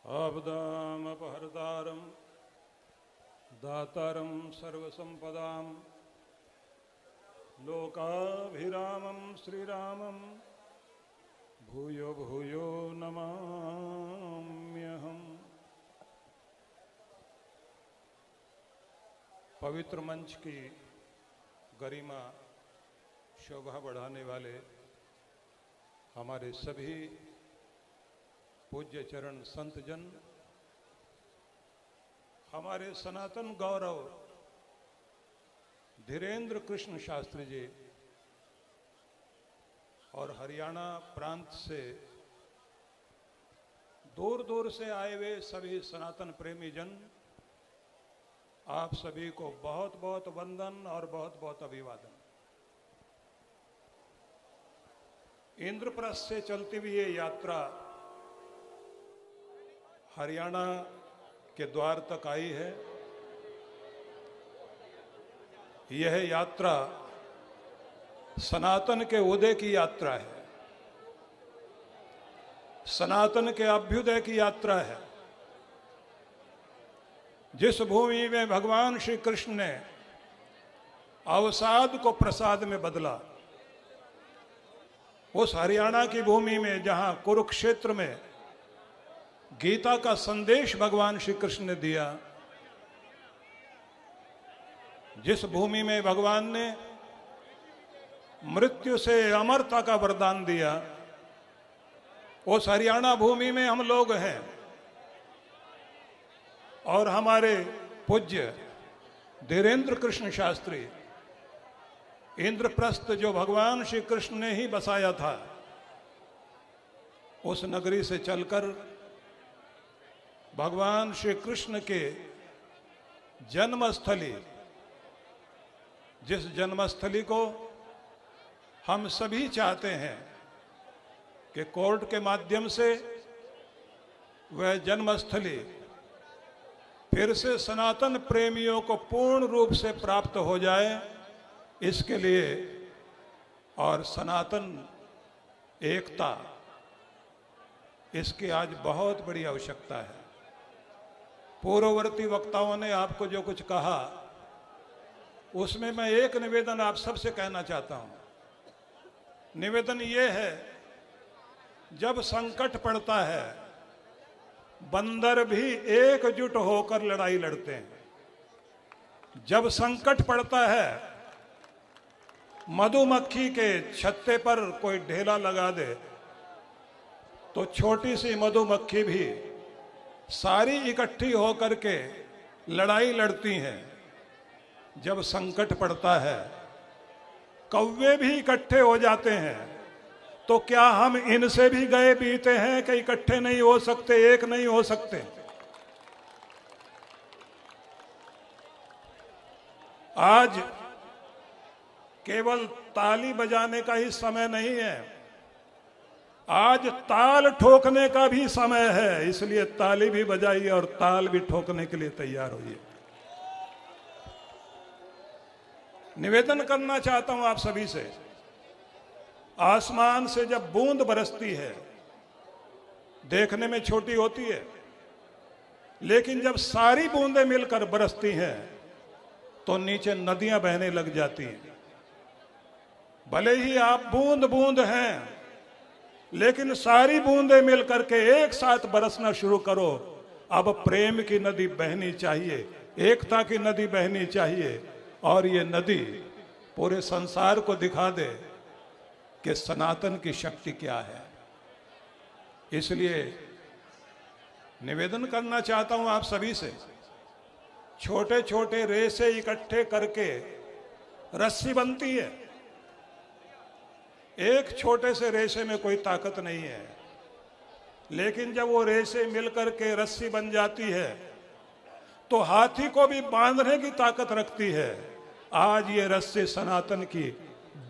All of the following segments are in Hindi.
आपदामपहर्तारं दातारं सर्वसंपदां लोकाभिरामं श्रीरामं भूयो भूयो नमाम्यहम्। पवित्र मंच की गरिमा शोभा बढ़ाने वाले हमारे सभी पूज्य चरण संत जन, हमारे सनातन गौरव धीरेन्द्र कृष्ण शास्त्री जी और हरियाणा प्रांत से दूर दूर से आए हुए सभी सनातन प्रेमी जन, आप सभी को बहुत बहुत वंदन और बहुत बहुत अभिवादन। इंद्रप्रस्थ से चलती हुई ये यात्रा हरियाणा के द्वार तक आई है। यह यात्रा सनातन के उदय की यात्रा है, सनातन के अभ्युदय की यात्रा है। जिस भूमि में भगवान श्री कृष्ण ने अवसाद को प्रसाद में बदला, उस हरियाणा की भूमि में जहां कुरुक्षेत्र में गीता का संदेश भगवान श्री कृष्ण ने दिया, जिस भूमि में भगवान ने मृत्यु से अमरता का वरदान दिया, उस हरियाणा भूमि में हम लोग हैं। और हमारे पूज्य धीरेन्द्र कृष्ण शास्त्री इंद्रप्रस्थ जो भगवान श्री कृष्ण ने ही बसाया था, उस नगरी से चलकर भगवान श्री कृष्ण के जन्मस्थली, जिस जन्मस्थली को हम सभी चाहते हैं कि कोर्ट के माध्यम से वह जन्मस्थली फिर से सनातन प्रेमियों को पूर्ण रूप से प्राप्त हो जाए, इसके लिए और सनातन एकता, इसकी आज बहुत बड़ी आवश्यकता है। पूर्ववर्ती वक्ताओं ने आपको जो कुछ कहा, उसमें मैं एक निवेदन आप सबसे कहना चाहता हूं। निवेदन ये है, जब संकट पड़ता है, बंदर भी एकजुट होकर लड़ाई लड़ते हैं। जब संकट पड़ता है, मधुमक्खी के छत्ते पर कोई ढेला लगा दे तो छोटी सी मधुमक्खी भी सारी इकट्ठी होकर के लड़ाई लड़ती हैं। जब संकट पड़ता है, कौवे भी इकट्ठे हो जाते हैं। तो क्या हम इनसे भी गए बीते हैं कि इकट्ठे नहीं हो सकते, एक नहीं हो सकते? आज केवल ताली बजाने का ही समय नहीं है, आज ताल ठोकने का भी समय है। इसलिए ताली भी बजाइए और ताल भी ठोकने के लिए तैयार होइए। निवेदन करना चाहता हूं आप सभी से, आसमान से जब बूंद बरसती है, देखने में छोटी होती है, लेकिन जब सारी बूंदें मिलकर बरसती हैं तो नीचे नदियां बहने लग जाती हैं। भले ही आप बूंद बूंद हैं, लेकिन सारी बूंदें मिलकर के एक साथ बरसना शुरू करो। अब प्रेम की नदी बहनी चाहिए, एकता की नदी बहनी चाहिए, और ये नदी पूरे संसार को दिखा दे कि सनातन की शक्ति क्या है। इसलिए निवेदन करना चाहता हूं आप सभी से, छोटे छोटे रेसे इकट्ठे करके रस्सी बनती है। एक छोटे से रेसे में कोई ताकत नहीं है, लेकिन जब वो रेसे मिलकर के रस्सी बन जाती है तो हाथी को भी बांधने की ताकत रखती है। आज ये रस्सी सनातन की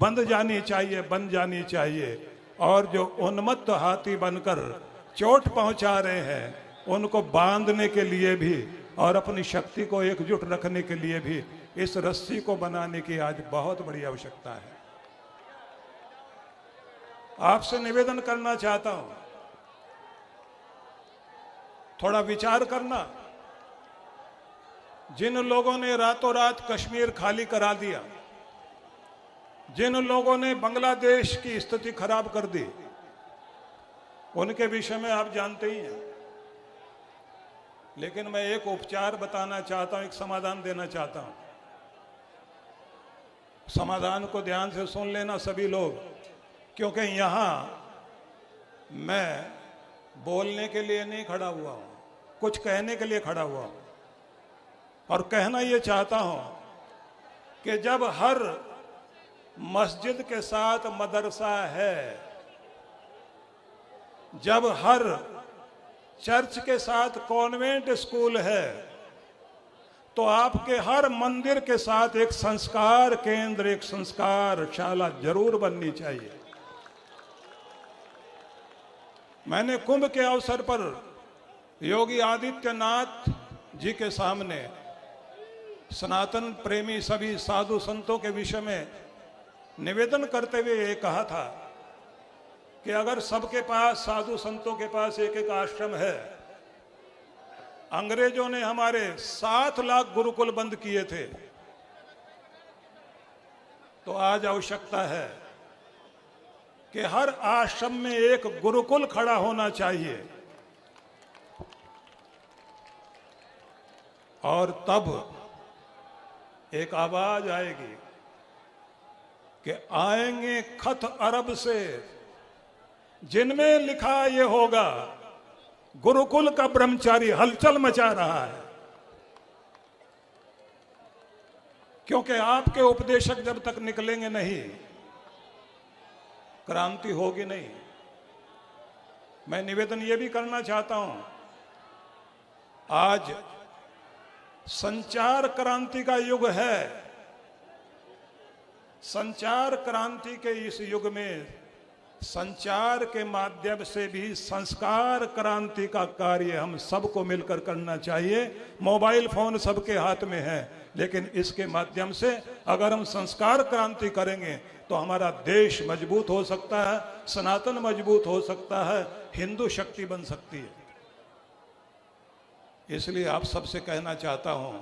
बंध जानी चाहिए, बन जानी चाहिए। और जो उन्मत्त हाथी बनकर चोट पहुंचा रहे हैं, उनको बांधने के लिए भी और अपनी शक्ति को एकजुट रखने के लिए भी इस रस्सी को बनाने की आज बहुत बड़ी आवश्यकता है। आपसे निवेदन करना चाहता हूं, थोड़ा विचार करना। जिन लोगों ने रातों रात कश्मीर खाली करा दिया, जिन लोगों ने बांग्लादेश की स्थिति खराब कर दी, उनके विषय में आप जानते ही हैं। लेकिन मैं एक उपचार बताना चाहता हूं, एक समाधान देना चाहता हूं। समाधान को ध्यान से सुन लेना सभी लोग, क्योंकि यहां मैं बोलने के लिए नहीं खड़ा हुआ हूं, कुछ कहने के लिए खड़ा हुआ हूं। और कहना यह चाहता हूं कि जब हर मस्जिद के साथ मदरसा है, जब हर चर्च के साथ कॉन्वेंट स्कूल है, तो आपके हर मंदिर के साथ एक संस्कार केंद्र, एक संस्कार शाला जरूर बननी चाहिए। मैंने कुंभ के अवसर पर योगी आदित्यनाथ जी के सामने सनातन प्रेमी सभी साधु संतों के विषय में निवेदन करते हुए ये कहा था कि अगर सबके पास, साधु संतों के पास एक एक आश्रम है, अंग्रेजों ने हमारे 7 लाख गुरुकुल बंद किए थे, तो आज आवश्यकता है कि हर आश्रम में एक गुरुकुल खड़ा होना चाहिए। और तब एक आवाज आएगी कि आएंगे खत अरब से, जिनमें लिखा ये होगा गुरुकुल का ब्रह्मचारी हलचल मचा रहा है। क्योंकि आपके उपदेशक जब तक निकलेंगे नहीं, क्रांति होगी नहीं। मैं निवेदन ये भी करना चाहता हूं, आज संचार क्रांति का युग है। संचार क्रांति के इस युग में संचार के माध्यम से भी संस्कार क्रांति का कार्य हम सबको मिलकर करना चाहिए। मोबाइल फोन सबके हाथ में है, लेकिन इसके माध्यम से अगर हम संस्कार क्रांति करेंगे तो हमारा देश मजबूत हो सकता है, सनातन मजबूत हो सकता है, हिंदू शक्ति बन सकती है। इसलिए आप सबसे कहना चाहता हूं,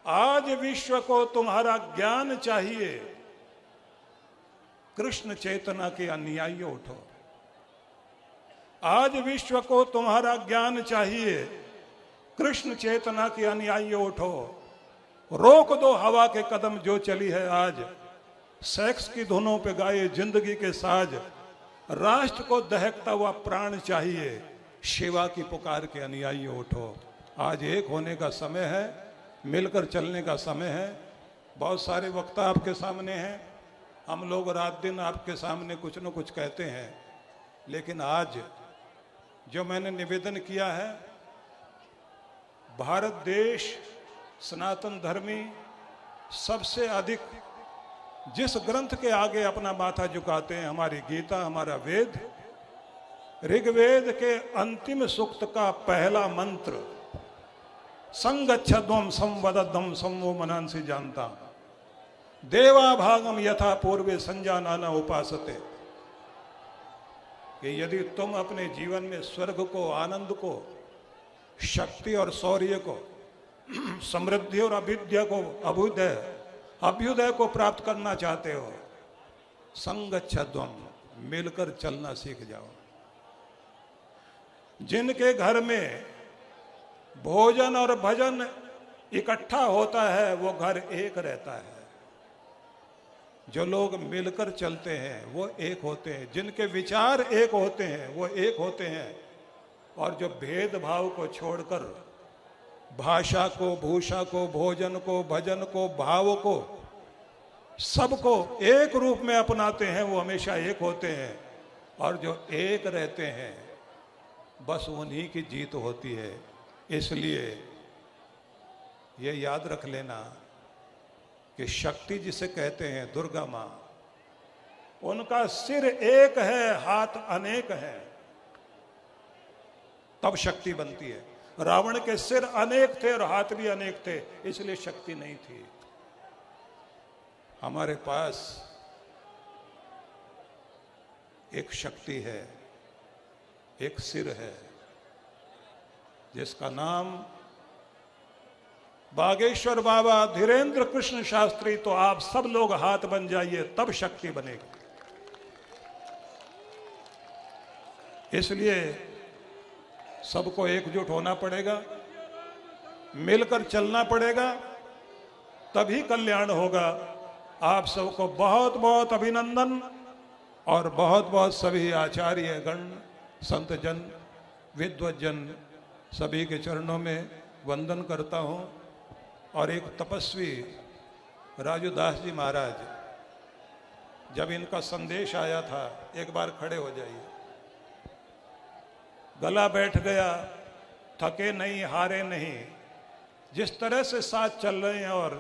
आज विश्व को तुम्हारा ज्ञान चाहिए, कृष्ण चेतना के अनुयायी उठो। आज विश्व को तुम्हारा ज्ञान चाहिए, कृष्ण चेतना के अनुयायी उठो। रोक दो हवा के कदम जो चली है आज, सेक्स की धुनों पे गाए जिंदगी के साज। राष्ट्र को दहकता हुआ प्राण चाहिए, सेवा की पुकार के अनुयायी उठो। आज एक होने का समय है, मिलकर चलने का समय है। बहुत सारे वक्ता आपके सामने हैं, हम लोग रात दिन आपके सामने कुछ न कुछ कहते हैं, लेकिन आज जो मैंने निवेदन किया है, भारत देश सनातन धर्मी सबसे अधिक जिस ग्रंथ के आगे अपना माथा झुकाते हैं, हमारी गीता, हमारा वेद, ऋग्वेद के अंतिम सूक्त का पहला मंत्र संगच्छध्वम संवदध्वम संवो मनांसि जानता देवा भागम यथा पूर्वे संजानाना उपासते। कि यदि तुम अपने जीवन में स्वर्ग को, आनंद को, शक्ति और शौर्य को, समृद्धि और अभ्युदय को, अभ्युदय को प्राप्त करना चाहते हो, संगच्छध्वम, मिलकर चलना सीख जाओ। जिनके घर में भोजन और भजन इकट्ठा होता है वो घर एक रहता है। जो लोग मिलकर चलते हैं वो एक होते हैं, जिनके विचार एक होते हैं वो एक होते हैं। और जो भेदभाव को छोड़कर भाषा को, भूषा को, भोजन को, भजन को, भाव को, सबको एक रूप में अपनाते हैं, वो हमेशा एक होते हैं। और जो एक रहते हैं बस उन्हीं की जीत होती है। इसलिए ये याद रख लेना कि शक्ति जिसे कहते हैं, दुर्गा माँ, उनका सिर एक है, हाथ अनेक है, तब शक्ति बनती है। रावण के सिर अनेक थे और हाथ भी अनेक थे, इसलिए शक्ति नहीं थी। हमारे पास एक शक्ति है, एक सिर है, जिसका नाम बागेश्वर बाबा धीरेन्द्र कृष्ण शास्त्री, तो आप सब लोग हाथ बन जाइए, तब शक्ति बनेगी। इसलिए सबको एकजुट होना पड़ेगा, मिलकर चलना पड़ेगा, तभी कल्याण होगा। आप सबको बहुत बहुत अभिनंदन और बहुत बहुत सभी आचार्य गण, संत जन, विद्वज्जन सभी के चरणों में वंदन करता हूं। और एक तपस्वी राजूदास जी महाराज, जब इनका संदेश आया था, एक बार खड़े हो जाइए, गला बैठ गया, थके नहीं हारे नहीं, जिस तरह से साथ चल रहे हैं और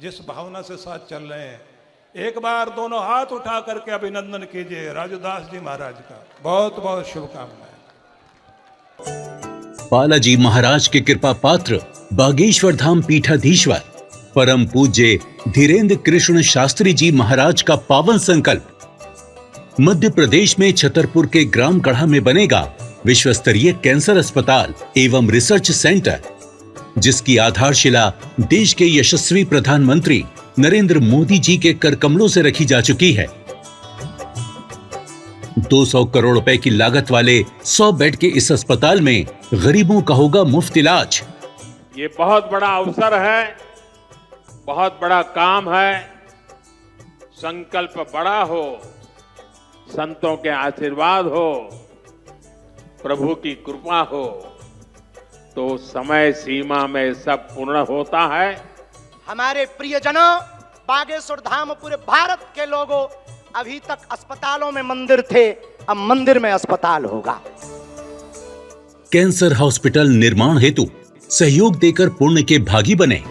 जिस भावना से साथ चल रहे हैं, एक बार दोनों हाथ उठा करके अभिनंदन कीजिए राजूदास जी महाराज का। बहुत बहुत शुभकामनाएं। बालाजी महाराज के कृपा पात्र बागेश्वर धाम पीठाधीश्वर परम पूज्य धीरेन्द्र कृष्ण शास्त्री जी महाराज का पावन संकल्प। मध्य प्रदेश में छतरपुर के ग्राम गढ़ा में बनेगा विश्व स्तरीय कैंसर अस्पताल एवं रिसर्च सेंटर, जिसकी आधारशिला देश के यशस्वी प्रधानमंत्री नरेंद्र मोदी जी के कर कमलों से रखी जा चुकी है। 200 करोड़ रुपए की लागत वाले 100 बेड के इस अस्पताल में गरीबों का होगा मुफ्त इलाज। ये बहुत बड़ा अवसर है, बहुत बड़ा काम है। संकल्प बड़ा हो, संतों के आशीर्वाद हो, प्रभु की कृपा हो, तो समय सीमा में सब पूर्ण होता है। हमारे प्रियजनों, बागेश्वर धाम पूरे भारत के लोगों, अभी तक अस्पतालों में मंदिर थे, अब मंदिर में अस्पताल होगा। कैंसर हॉस्पिटल निर्माण हेतु सहयोग देकर पुण्य के भागी बने।